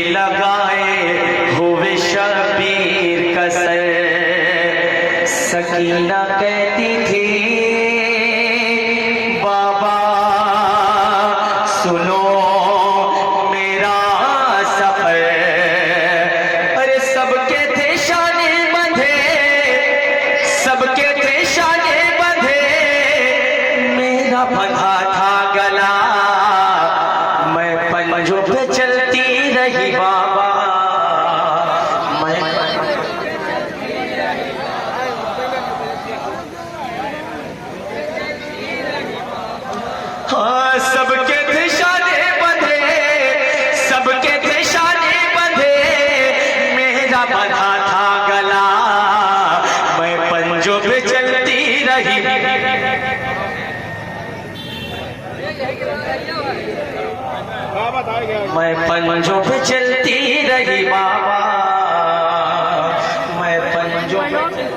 लगाए हुए शबीर कसर। सकीना कहती थी बाबा सुनो मेरा सफर। अरे सबके थे शाने बंधे, सबके थे शाने बंधे, मेरा बंधा था गला। मैं पंजों पे चलती रही बाबा, हाँ सबके थे शाने बंधे, सबके थे शाने बंधे, मेरा बंधा था गला। मैं पंजों पे चलती रही, मैं पंजों पे चलती रही बाबा, मैं पंजों पे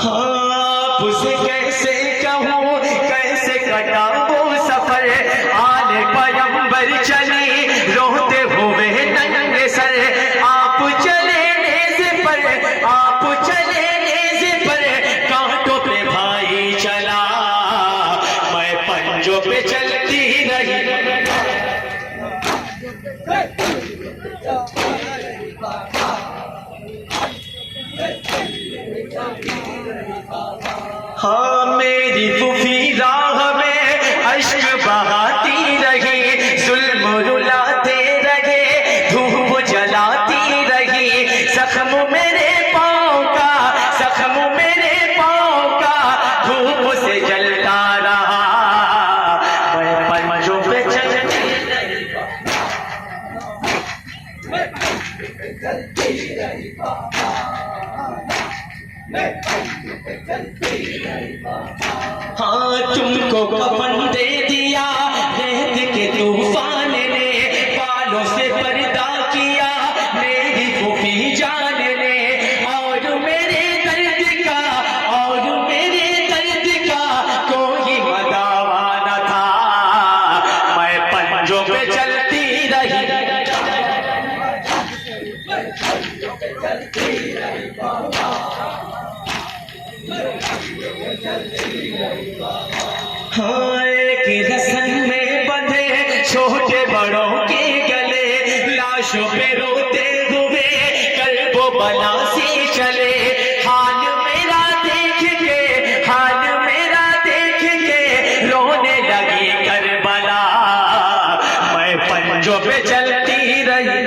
हाँ उसे कैसे कहूँ कैसे कटाऊँ सफर। आले पैगंबर चली रोते हुए नंगे सर। आप चले नेज़े पर, आप चले नेज़े पर, कांटों पे भाई चला। मैं पंजों पे चलती रही, हाँ मेरी फूफी राह में अश्क बहाती रही, जुल्म रुलाते रहे, धूप जलाती रही। जख्म मेरे पाँव का, जख्म मेरे पाँव का, धूप से जलता रहा। मैं पंजों पे चलती रही, हाँ तुमको कफन दे दिया रेत के तूफान ने, बालों से पर्दा किया मेरी फूफी जान ने। और मेरे दर्द का, और मेरे दर्द का कोई मदावा न था। मैं पंजों पे चलती रही, हाँ एक रस्म में बंधे छोटे बड़ों के गले, लाशों पे रोते हुए कल्बो बला से चले। हाल मेरा देख के, हाल मेरा देख के रोने लगी करबला। मैं पंजों पे चलती रही,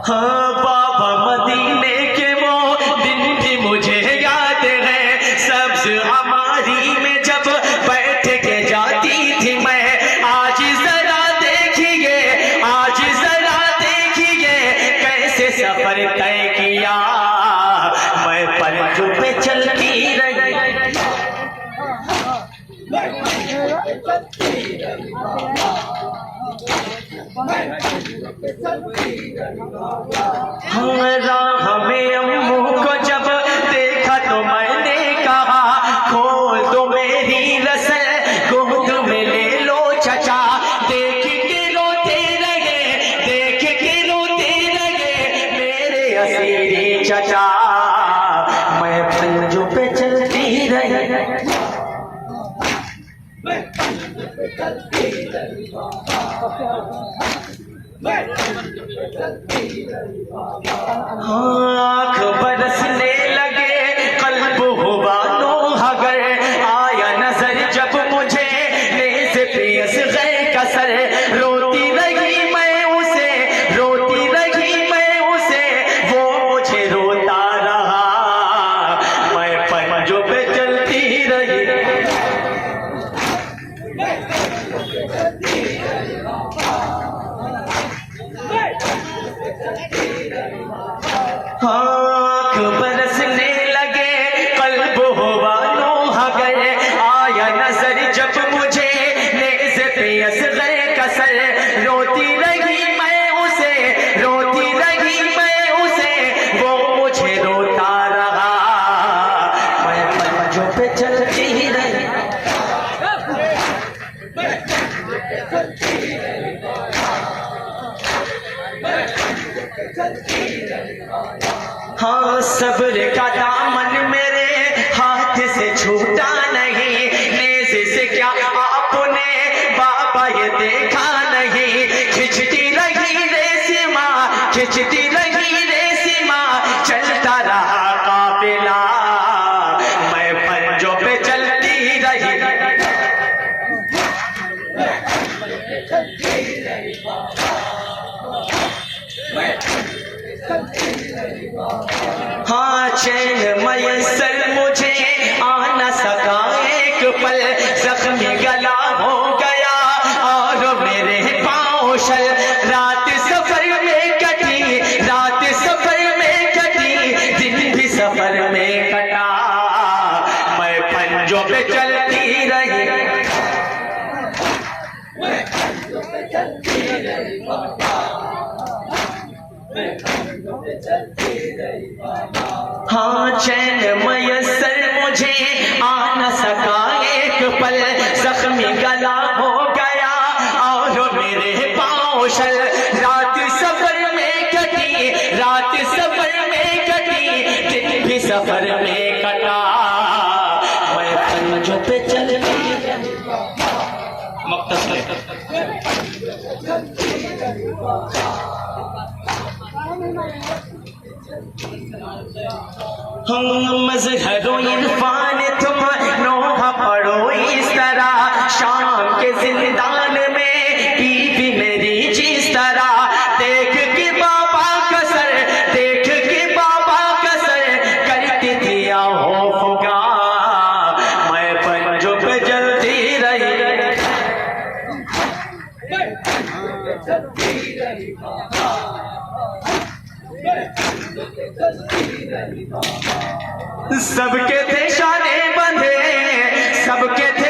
हाँ बाबा मदीने के वो दिन भी मुझे याद है। सब्ज हमारी में जब बैठ के जाती थी मैं। आज जरा देखिए, आज जरा देखिए कैसे सफर तय किया। मैं पंजों पे चलती रही, राह में अम्मू को जब देखा तो मैंने कहा खोल दो मेरी रसल, गोद में ले लो चचा। देख के रोते रहे, देख के रोते रहे मेरे असीरी चचा। मैं पंजों पे चलती रही, आँख बरसने लगे कल्ब हुआ नौहगर। आया नजर जब मुझे नेज़े पे असग़र कसर। रोती रही मैं उसे, रोती रही मैं उसे, वो मुझे रोता रहा। मैं पंजों पे चलती रही, आँख बरसने हाँ सब्र का दामन मेरे हाथ से छूटा नहीं, नेज़ से क्या आपने बाबा ये देखा नहीं। खिंचती रही रेसिमा, खिंचती रही रेसिमा, चलता रहा काफिला, मैं पंजों पे चलती रही। हाँ चैन मयसर मुझे आ न सका एक पल, जख्मी गला हो गया और मेरे पाँव शल। रात सफर में कटी, रात सफर में कटी, दिन भी सफर में कटा, मैं पंजों पे चलती रही। हाँ चैन मयसर मुझे आ न सका एक पल, जख्मी गला हो गया और मेरे पाँव शल। रात सफर में कटी, रात सफर में कटी, दिन भी सफर में कटा, मैं पंजों पे चलती। मज़हरो इरफान तुम नोहा पढ़ो इस तरह, शाम के जिंदान में बीवी मेरी जिस तरह, देख के बाबा कसर, देख के बाबा कसर, करती दिया हो फुगा, मैं पंजों पे जलती रही। सबके थे शाने बंधे, सबके थे